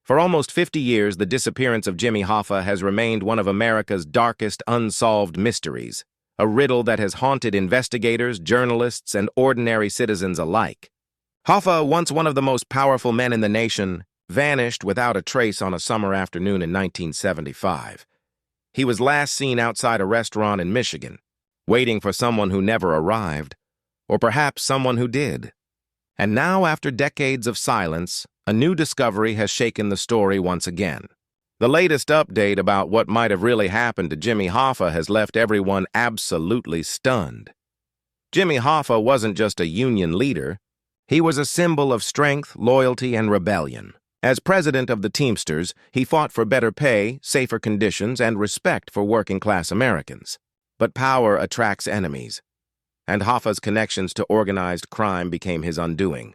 For almost 50 years, the disappearance of Jimmy Hoffa has remained one of America's darkest unsolved mysteries, a riddle that has haunted investigators, journalists, and ordinary citizens alike. Hoffa, once one of the most powerful men in the nation, vanished without a trace on a summer afternoon in 1975. He was last seen outside a restaurant in Michigan, waiting for someone who never arrived, or perhaps someone who did. And now, after decades of silence, a new discovery has shaken the story once again. The latest update about what might have really happened to Jimmy Hoffa has left everyone absolutely stunned. Jimmy Hoffa wasn't just a union leader. He was a symbol of strength, loyalty, and rebellion. As president of the Teamsters, he fought for better pay, safer conditions, and respect for working-class Americans. But power attracts enemies, and Hoffa's connections to organized crime became his undoing.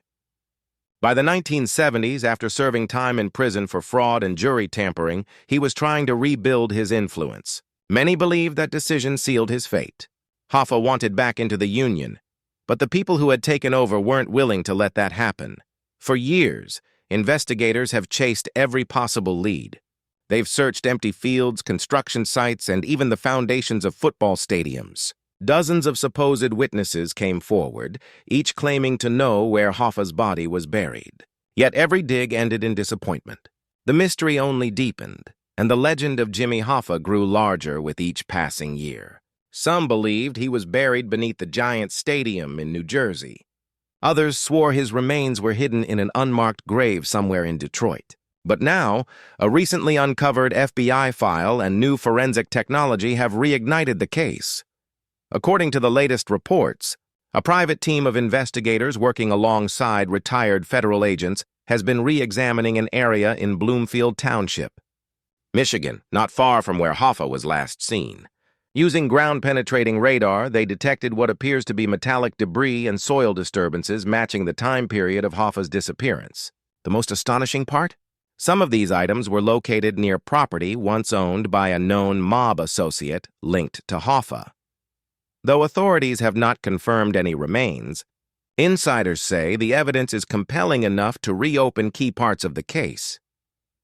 By the 1970s, after serving time in prison for fraud and jury tampering, he was trying to rebuild his influence. Many believed that decision sealed his fate. Hoffa wanted back into the Union, but the people who had taken over weren't willing to let that happen. For years, investigators have chased every possible lead. They've searched empty fields, construction sites, and even the foundations of football stadiums. Dozens of supposed witnesses came forward, each claiming to know where Hoffa's body was buried. Yet every dig ended in disappointment. The mystery only deepened, and the legend of Jimmy Hoffa grew larger with each passing year. Some believed he was buried beneath the Giant Stadium in New Jersey. Others swore his remains were hidden in an unmarked grave somewhere in Detroit. But now, a recently uncovered FBI file and new forensic technology have reignited the case. According to the latest reports, a private team of investigators working alongside retired federal agents has been re-examining an area in Bloomfield Township, Michigan, not far from where Hoffa was last seen. Using ground-penetrating radar, they detected what appears to be metallic debris and soil disturbances matching the time period of Hoffa's disappearance. The most astonishing part? Some of these items were located near property once owned by a known mob associate linked to Hoffa. Though authorities have not confirmed any remains, insiders say the evidence is compelling enough to reopen key parts of the case.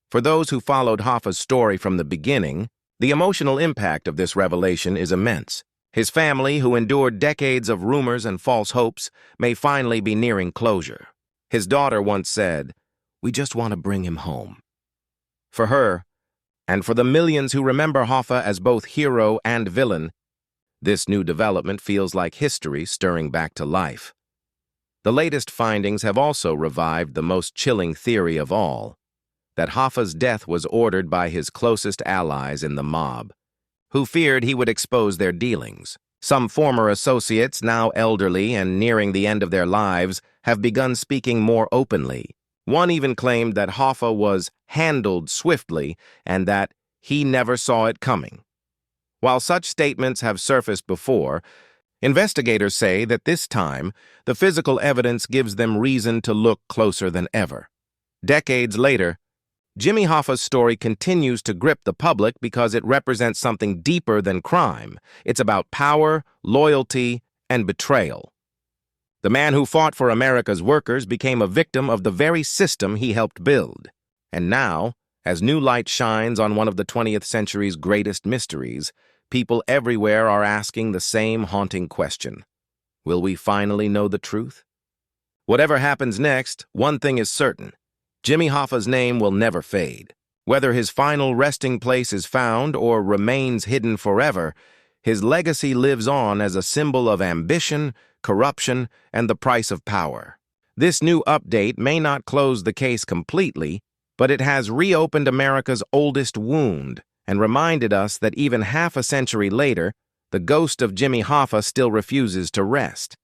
For those who followed Hoffa's story from the beginning, the emotional impact of this revelation is immense. His family, who endured decades of rumors and false hopes, may finally be nearing closure. His daughter once said, "We just want to bring him home." For her, and for the millions who remember Hoffa as both hero and villain, this new development feels like history stirring back to life. The latest findings have also revived the most chilling theory of all, that Hoffa's death was ordered by his closest allies in the mob, who feared he would expose their dealings. Some former associates, now elderly and nearing the end of their lives, have begun speaking more openly. One even claimed that Hoffa was handled swiftly and that he never saw it coming. While such statements have surfaced before, investigators say that this time, the physical evidence gives them reason to look closer than ever. Decades later, Jimmy Hoffa's story continues to grip the public because it represents something deeper than crime. It's about power, loyalty, and betrayal. The man who fought for America's workers became a victim of the very system he helped build. And now, as new light shines on one of the 20th century's greatest mysteries, people everywhere are asking the same haunting question. Will we finally know the truth? Whatever happens next, one thing is certain. Jimmy Hoffa's name will never fade. Whether his final resting place is found or remains hidden forever, his legacy lives on as a symbol of ambition, corruption, and the price of power. This new update may not close the case completely, but it has reopened America's oldest wound and reminded us that even half a century later, the ghost of Jimmy Hoffa still refuses to rest.